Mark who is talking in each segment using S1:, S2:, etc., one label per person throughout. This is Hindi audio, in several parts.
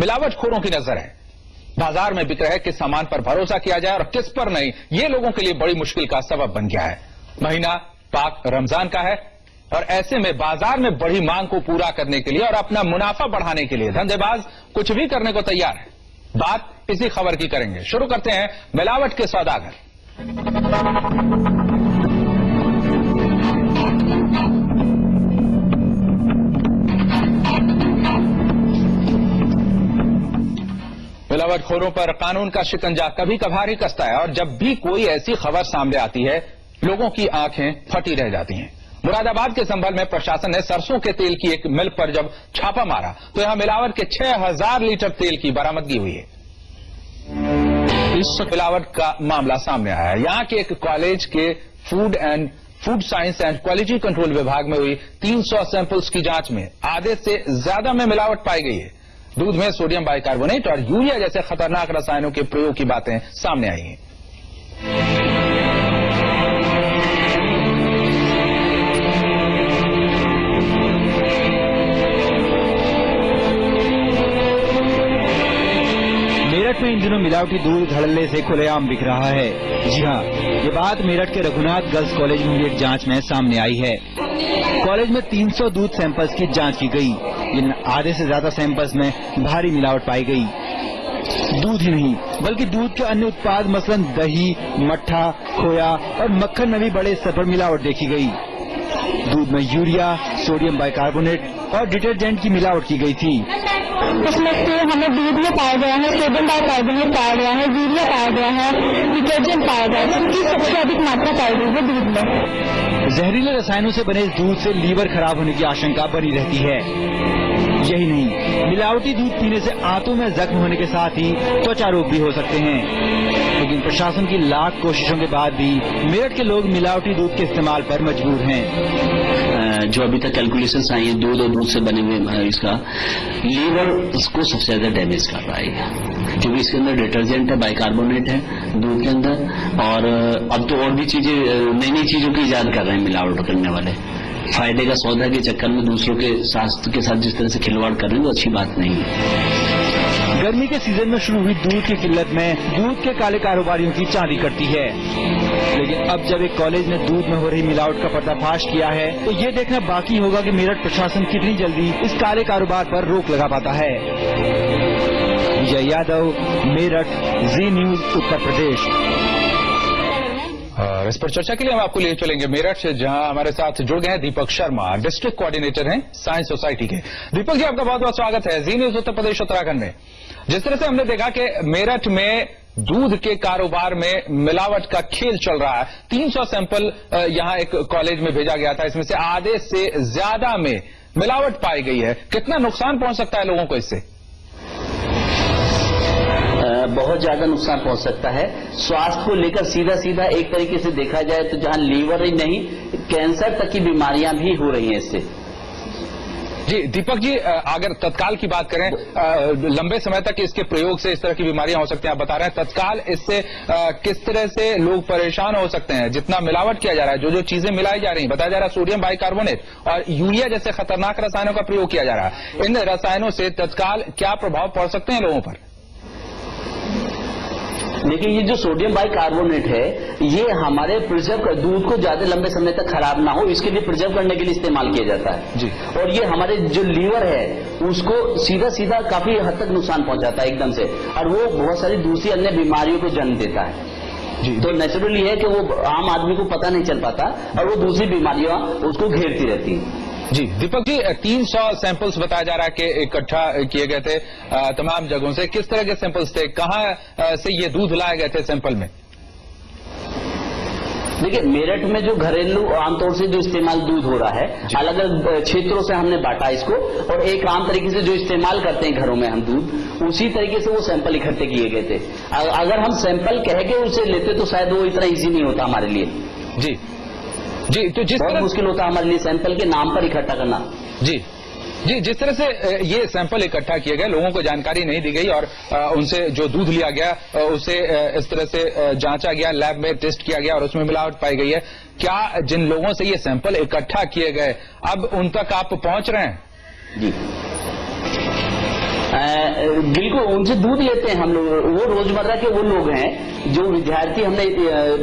S1: मिलावटखोरों की नजर है। बाजार में बिक रहे किस सामान पर भरोसा किया जाए और किस पर नहीं, ये लोगों के लिए बड़ी मुश्किल का सबब बन गया है। महीना पाक रमजान का है और ऐसे में बाजार में बढ़ी मांग को पूरा करने के लिए और अपना मुनाफा बढ़ाने के लिए धंधेबाज कुछ भी करने को तैयार है। बात इसी खबर की करेंगे। शुरू करते हैं मिलावट के सौदागर। मिलावटखोरों पर कानून का शिकंजा कभी कभार ही कसता है और जब भी कोई ऐसी खबर सामने आती है लोगों की आंखें फटी रह जाती हैं। मुरादाबाद के संभल में प्रशासन ने सरसों के तेल की एक मिल पर जब छापा मारा तो यहां मिलावट के 6000 लीटर तेल की बरामदगी हुई है। इस मिलावट का मामला सामने आया है। यहां के एक कॉलेज के food science and quality control विभाग में हुई 300 सैंपल्स की जांच में आधे से ज्यादा में मिलावट पाई गई है। दूध में सोडियम बाइकार्बोनेट और यूरिया जैसे खतरनाक रसायनों के प्रयोग की बातें सामने आई हैं।
S2: मेरठ में इन दिनों मिलावटी दूध धड़ल्ले से खुलेआम बिक रहा है। जी हां, ये बात मेरठ के रघुनाथ गर्ल्स कॉलेज में हुई एक जांच में सामने आई है। कॉलेज में 300 दूध सैंपल्स की जांच की गई, जिन आधे से ज्यादा सैंपल्स में भारी मिलावट पाई गई। दूध ही नहीं बल्कि दूध के अन्य उत्पाद मसलन दही, मट्ठा, खोया और मक्खन में भी बड़े स्तर पर मिलावट देखी गई। दूध में यूरिया, सोडियम बाइकार्बोनेट और डिटर्जेंट की मिलावट की गई थी।
S3: इसमें से हमें दूध में पाया गया है सोडियम बाइकार्बोनेट पाया गया है, यूरिया पाया गया है, डिटर्जेंट पाया गया है, जिसकी सबसे अधिक मात्रा पाई गई है दूध में।
S2: जहरीले रसायनों से बने इस दूध से लीवर खराब होने की आशंका बनी रहती है। यही नहीं, मिलावटी दूध पीने से आंतों में जख्म होने के साथ ही त्वचा रोग भी हो सकते हैं। लेकिन प्रशासन की लाख कोशिशों के बाद भी मेरठ के लोग मिलावटी दूध के इस्तेमाल पर मजबूर हैं।
S4: जो अभी तक कैलकुलेशंस आई है दूध और दूध से बने हुए इसका लीवर इसको सबसे ज्यादा डैमेज कर रहा है, क्योंकि इसके अंदर डिटर्जेंट है, बाइकार्बोनेट है दूध के अंदर, और अब तो और भी चीजें नई नई चीजों की इजाद कर रहे हैं मिलावट करने वाले। फायदे का सौदा के चक्कर में दूसरों के स्वास्थ्य के साथ जिस तरह से खिलवाड़ कर रहे हैं वो अच्छी बात नहीं है।
S2: गर्मी के सीजन में शुरू हुई दूध की किल्लत में दूध के काले कारोबारियों की चांदी कटती है। लेकिन अब जब एक कॉलेज ने दूध में हो रही मिलावट का पर्दाफाश किया है तो ये देखना बाकी होगा कि मेरठ प्रशासन कितनी जल्दी इस काले कारोबार पर रोक लगा पाता है। विजय यादव, मेरठ, जी न्यूज, उत्तर प्रदेश।
S1: और इस पर चर्चा के लिए हम आपको ले चलेंगे मेरठ से, जहां हमारे साथ जुड़ गए हैं दीपक शर्मा, डिस्ट्रिक्ट कोऑर्डिनेटर हैं साइंस सोसाइटी के। दीपक जी, आपका बहुत बहुत स्वागत है जी न्यूज उत्तर प्रदेश उत्तराखंड में। जिस तरह से हमने देखा कि मेरठ में दूध के कारोबार में मिलावट का खेल चल रहा है, 300 सैंपल यहां एक कॉलेज में भेजा गया था, इसमें से आधे से ज्यादा में मिलावट पाई गई है। कितना नुकसान पहुंच सकता है लोगों को इससे?
S4: बहुत ज्यादा नुकसान पहुंच सकता है। स्वास्थ्य को लेकर सीधा सीधा एक तरीके से देखा जाए तो जहां लीवर ही नहीं कैंसर तक की बीमारियां भी हो रही हैं इससे।
S1: जी दीपक जी, अगर तत्काल की बात करें, लंबे समय तक इसके प्रयोग से इस तरह की बीमारियां हो सकती हैं, आप बता रहे हैं तत्काल इससे किस तरह से लोग परेशान हो सकते हैं? जितना मिलावट किया जा रहा है, जो जो चीजें मिलाई जा रही हैं, बताया जा रहा है सोडियम बाइकार्बोनेट और यूरिया जैसे खतरनाक रसायनों का प्रयोग किया जा रहा है, इन रसायनों से तत्काल क्या प्रभाव पड़ सकते हैं लोगों पर?
S4: देखिए, ये जो सोडियम बाइकार्बोनेट है ये हमारे प्रिजर्व दूध को ज्यादा लंबे समय तक खराब ना हो इसके लिए प्रिजर्व करने के लिए इस्तेमाल किया जाता है
S1: जी।
S4: और ये हमारे जो लीवर है उसको सीधा सीधा काफी हद तक नुकसान पहुंचाता है एकदम से, और वो बहुत सारी दूसरी अन्य बीमारियों को जन्म देता है जी। तो नेचुरली है कि वो आम आदमी को पता नहीं चल पाता और वो दूसरी बीमारियां उसको घेरती रहती हैं।
S1: जी दीपक जी, 300 सैंपल्स बताया जा रहा है कि इकट्ठा किए गए थे तमाम जगहों से। किस तरह के सैंपल्स थे, कहां से ये दूध लाए गए थे सैंपल में?
S4: देखिए, मेरठ में जो घरेलू आमतौर से जो इस्तेमाल दूध हो रहा है, अलग अलग क्षेत्रों से हमने बांटा इसको, और एक आम तरीके से जो इस्तेमाल करते हैं घरों में हम दूध, उसी तरीके से वो सैंपल इकट्ठे किए गए थे। अगर हम सैंपल कह के उसे लेते तो शायद वो इतना इजी नहीं होता हमारे लिए
S1: जी। जी, तो जिस
S4: तरह मुश्किल होता है हमारे लिए सैंपल के नाम पर इकट्ठा करना।
S1: जी जी, जिस तरह से ये सैंपल इकट्ठा किए गए, लोगों को जानकारी नहीं दी गई और उनसे जो दूध लिया गया उसे इस तरह से जांचा गया, लैब में टेस्ट किया गया और उसमें मिलावट पाई गई है। क्या जिन लोगों से ये सैंपल इकट्ठा किए गए अब उन तक आप पहुंच रहे हैं?
S4: जी बिल्कुल, उनसे दूध लेते हैं हम लोग। वो रोजमर्रा के वो लोग हैं जो विद्यार्थी, हमने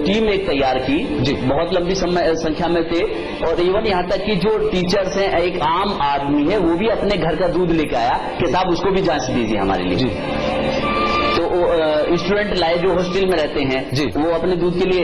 S4: टीम एक तैयार की जी, बहुत लंबी संख्या में थे, और इवन यहाँ तक कि जो टीचर्स हैं, एक आम आदमी है वो भी अपने घर का दूध लेकर आया कि साहब उसको भी जांच दीजिए हमारे लिए जी। तो स्टूडेंट लाए जो हॉस्टल में रहते हैं जी, वो अपने दूध के लिए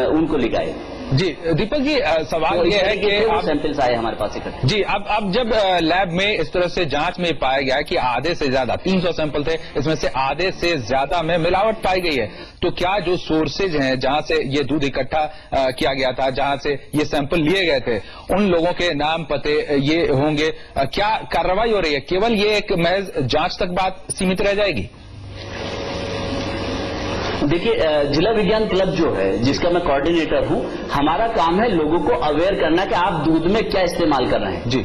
S4: उनको लेकर आए
S1: जी। दीपक जी, सवाल ये है कि
S4: सैंपल्स आए हमारे पास इकट्ठे
S1: जी। अब जब लैब में इस तरह से जांच में पाया गया कि आधे से ज्यादा 300 सैंपल थे, इसमें से आधे से ज्यादा में मिलावट पाई गई है, तो क्या जो सोर्सेज हैं जहां से ये दूध इकट्ठा किया गया था, जहां से ये सैंपल लिए गए थे, उन लोगों के नाम पते ये होंगे? क्या कार्रवाई हो रही है? केवल ये एक महज जांच तक बात सीमित रह जाएगी?
S4: देखिए, जिला विज्ञान क्लब जो है, जिसका मैं कोऑर्डिनेटर हूं, हमारा काम है लोगों को अवेयर करना कि आप दूध में क्या इस्तेमाल कर रहे हैं जी।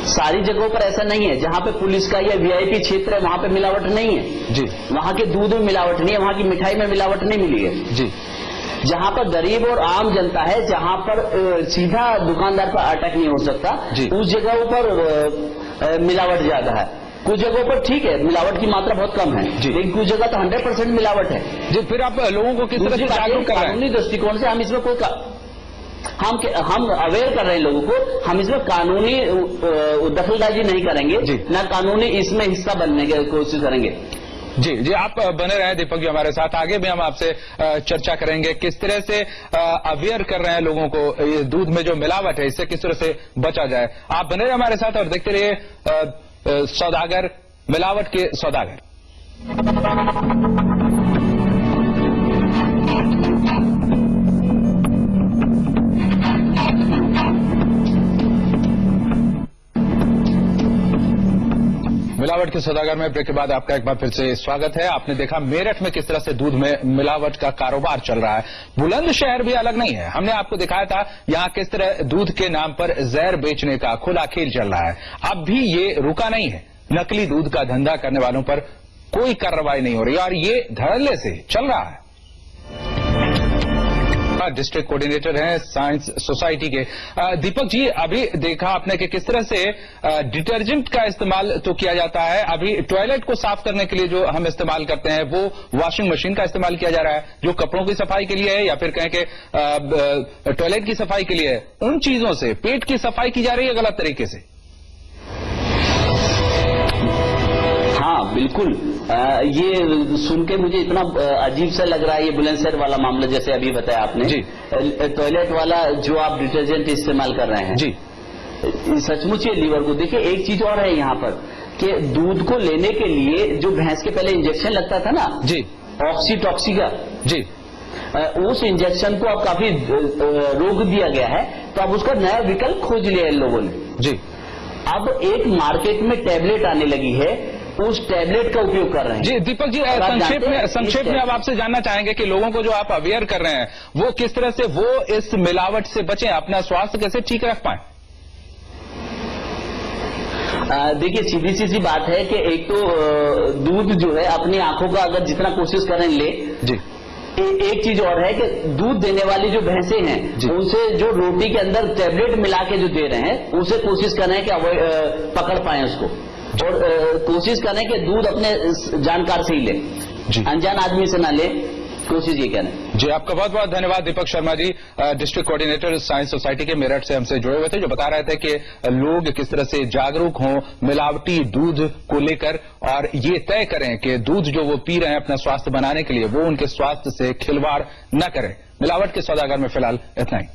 S4: सारी जगहों पर ऐसा नहीं है, जहां पे पुलिस का या वीआईपी क्षेत्र है वहां पे मिलावट नहीं है जी। वहां के दूध में मिलावट नहीं है, वहां की मिठाई में मिलावट नहीं मिली है जी। जहां पर गरीब और आम जनता है, जहां पर सीधा दुकानदार पर अटैक नहीं हो सकता, उस जगहों पर मिलावट ज्यादा है। कुछ जगहों पर ठीक है, मिलावट की मात्रा बहुत कम है, लेकिन कुछ जगह तो 100% मिलावट है जी। फिर आप लोगों को किस तरह से जागरूक कर रहे हैं? कानूनी दृष्टिकोण से हम इसमें कोई हम अवेयर कर रहे हैं लोगों को, हम इसमें कानूनी दखलंदाजी नहीं करेंगे, ना कानूनी इसमें हिस्सा बनने की कोशिश करेंगे
S1: जी। जी, आप बने रहे दीपक जी हमारे साथ, आगे भी हम आपसे चर्चा करेंगे किस तरह से अवेयर कर रहे हैं लोगों को, ये दूध में जो मिलावट है इससे किस तरह से बचा जाए। आप बने रहे हमारे साथ और देखते रहिए सौदागर, मिलावट के सौदागर। मिलावट के सौदागर में ब्रेक के बाद आपका एक बार फिर से स्वागत है। आपने देखा मेरठ में किस तरह से दूध में मिलावट का कारोबार चल रहा है। बुलंदशहर भी अलग नहीं है, हमने आपको दिखाया था यहां किस तरह दूध के नाम पर जहर बेचने का खुला खेल चल रहा है। अब भी ये रुका नहीं है, नकली दूध का धंधा करने वालों पर कोई कार्रवाई नहीं हो रही और ये धड़ल्ले से चल रहा है। डिस्ट्रिक्ट कोऑर्डिनेटर हैं साइंस सोसाइटी के दीपक जी, अभी देखा आपने कि किस तरह से डिटर्जेंट का इस्तेमाल तो किया जाता है। अभी टॉयलेट को साफ करने के लिए जो हम इस्तेमाल करते हैं वो वॉशिंग मशीन का इस्तेमाल किया जा रहा है, जो कपड़ों की सफाई के लिए है या फिर कहें कि टॉयलेट की सफाई के लिए है। उन चीजों से पेट की सफाई की जा रही है गलत तरीके से।
S4: हाँ बिल्कुल, ये सुन के मुझे इतना अजीब सा लग रहा है ये बुलंदशहर वाला मामला, जैसे अभी बताया आपने जी। टॉयलेट वाला जो आप डिटर्जेंट इस्तेमाल कर रहे हैं जी, सचमुच ये लीवर को देखिए। एक चीज और है यहाँ पर कि दूध को लेने के लिए जो भैंस के पहले इंजेक्शन लगता था ना जी, ऑक्सीटॉक्सी का जी, उस इंजेक्शन को अब काफी रोक दिया गया है, तो अब उसका नया विकल्प खोज लिया इन लोगों ने जी। अब एक मार्केट में टैबलेट आने लगी है, उस टैबलेट का उपयोग कर रहे हैं जी। दीपक जी, संक्षेप में अब आपसे जानना चाहेंगे कि लोगों को जो आप अवेयर कर रहे हैं वो किस तरह से वो इस मिलावट से बचें, अपना स्वास्थ्य कैसे ठीक रख पाएं। देखिए, सीधी सी बात है कि एक तो दूध जो है अपनी आंखों का अगर जितना कोशिश करें ले जी। एक चीज और है कि दूध देने वाली जो भैंसें हैं उनसे जो रोटी के अंदर टैबलेट मिला के जो दे रहे हैं उसे कोशिश कर रहे हैं कि पकड़ पाए उसको, और कोशिश करें कि दूध अपने जानकार से ही ले, अनजान आदमी से ना ले, कोशिश ये करें जी। आपका बहुत बहुत धन्यवाद Deepak Sharma ji, district coordinator science society के मेरठ से हमसे जुड़े हुए थे, जो बता रहे थे कि लोग किस तरह से जागरूक हों मिलावटी दूध को लेकर और ये तय करें कि दूध जो वो पी रहे हैं अपना स्वास्थ्य बनाने के लिए वो उनके स्वास्थ्य से खिलवाड़ न करें। मिलावट के सौदागर में फिलहाल इतना ही।